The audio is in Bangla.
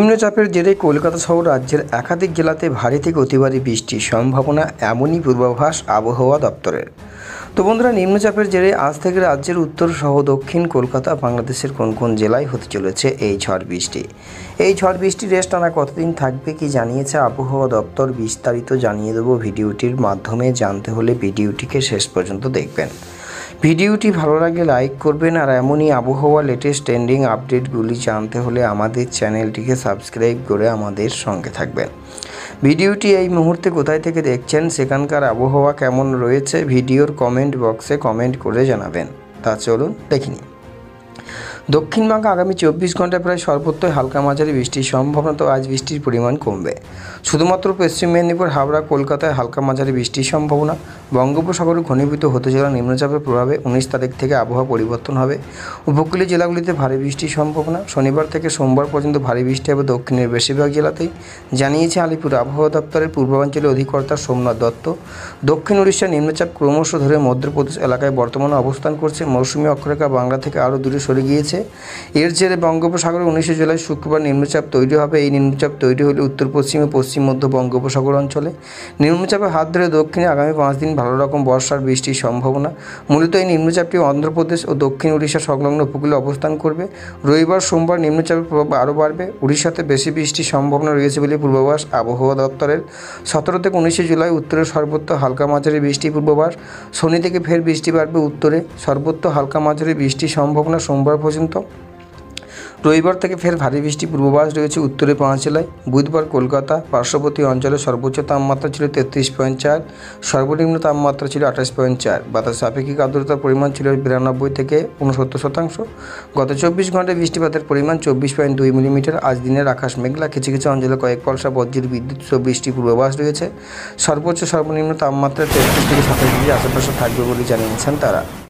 নিম্নচাপের জেরে কলকাতা সহ রাজ্যের একাধিক জেলাতে ভারী থেকে অতি ভারী বৃষ্টির সম্ভাবনা, এমনই পূর্বাভাস আবহাওয়া দপ্তরের। তো বন্ধুরা, নিম্নচাপের জেরে আজ থেকে রাজ্যের উত্তর সহ দক্ষিণ কলকাতা, বাংলাদেশের কোন কোন জেলায় হতে চলেছে এই ঝড় বৃষ্টি। এই ঝড় বৃষ্টির রেশ টানা কতদিন থাকবে কি জানিয়েছে আবহাওয়া দপ্তর, বিস্তারিত জানিয়ে দেবো ভিডিওটির মাধ্যমে। জানতে হলে ভিডিওটিকে শেষ পর্যন্ত দেখবেন। ভিডিওটি ভালো লাগলে লাইক করবেন, আর এমনই আবহাওয়া লেটেস্ট ট্রেন্ডিং আপডেটগুলি জানতে হলে আমাদের চ্যানেলটিকে সাবস্ক্রাইব করে আমাদের সঙ্গে থাকবেন। ভিডিওটি এই মুহূর্তে কোথায় থেকে দেখছেন, সেখানকার আবহাওয়া কেমন রয়েছে, ভিডিওর কমেন্ট বক্সে কমেন্ট করে জানাবেন। তা চলুন দেখিনি। দক্ষিণবঙ্গে আগামী 24 ঘন্টায় প্রায় সর্বত্র হালকা মাঝারি বৃষ্টির সম্ভাবনা। তো আজ বৃষ্টির পরিমাণ কমবে। শুধুমাত্র পশ্চিম মেদিনীপুর, হাওড়া, কলকাতায় হালকা মাঝারি বৃষ্টির সম্ভাবনা। বঙ্গোপসাগরে ঘনীভূত হতে চলা নিম্নচাপের প্রভাবে 19 তারিখ থেকে আবহাওয়া পরিবর্তন হবে। উপকূলীয় জেলাগুলিতে ভারী বৃষ্টির সম্ভাবনা। শনিবার থেকে সোমবার পর্যন্ত ভারী বৃষ্টি হবে দক্ষিণের বেশিরভাগ জেলাতেই, জানিয়েছে আলিপুর আবহাওয়া দপ্তরের পূর্বাঞ্চলীয় অধিকর্তা সোমনাথ দত্ত। দক্ষিণ উড়িষ্যার নিম্নচাপ ক্রমশ ধরে মধ্যপ্রদেশ এলাকায় বর্তমানে অবস্থান করছে। মৌসুমী অক্ষরেখা বাংলা থেকে আরও দূরে সরে গিয়েছে। এর জেরে বঙ্গোপসাগরে 19 জুলাই শুক্রবার নিম্নচাপ তৈরি হবে। এই নিম্নচাপ তৈরি হলে উত্তর পশ্চিম ও পশ্চিম মধ্য বঙ্গোপসাগর অঞ্চলে নিম্নচাপের হাত ধরে দক্ষিণে আগামী 5 দিন ভালো রকম বর্ষার বৃষ্টির সম্ভাবনা। মূলত এই নিম্নচাপটি অন্ধ্রপ্রদেশ ও দক্ষিণ উড়িষ্যা সংলগ্ন উপকূলে অবস্থান করবে। রবিবার সোমবার নিম্নচাপের প্রভাব আরও বাড়বে। উড়িষ্যাতে বেশি বৃষ্টির সম্ভাবনা রয়েছে বলে পূর্বাভাস আবহাওয়া দপ্তরের। 17 থেকে 19 জুলাই উত্তরে সর্বত্র হালকা মাঝারি বৃষ্টির পূর্বাভাস। শনি থেকে ফের বৃষ্টি বাড়বে উত্তরে, সর্বত্র হালকা মাঝারি বৃষ্টির সম্ভাবনা সোমবার পর্যন্ত। রবিবার থেকে ফের ভারী বৃষ্টির পূর্বাভাস রয়েছে উত্তরে 5 জেলায়। বুধবার কলকাতা পার্শ্ববর্তী অঞ্চলে সর্বোচ্চ তাপমাত্রা ছিল 33.4, সর্বনিম্ন তাপমাত্রা ছিল 28.4। বাতাসে আপেক্ষিক আর্দ্রতার পরিমাণ ছিল 92 থেকে 69%। গত 24 ঘন্টায় বৃষ্টিপাতের পরিমাণ 24.2 মিলিমিটার। আজ দিনের আকাশ মেঘলা, কিছু কিছু অঞ্চলে কয়েক পলসা বজ্রের বিদ্যুৎ সহ বৃষ্টির পূর্বাভাস রয়েছে। সর্বোচ্চ সর্বনিম্ন তাপমাত্রা 33 থেকে 27 ডিগ্রি আশেপাশে থাকবে বলে জানিয়েছেন তারা।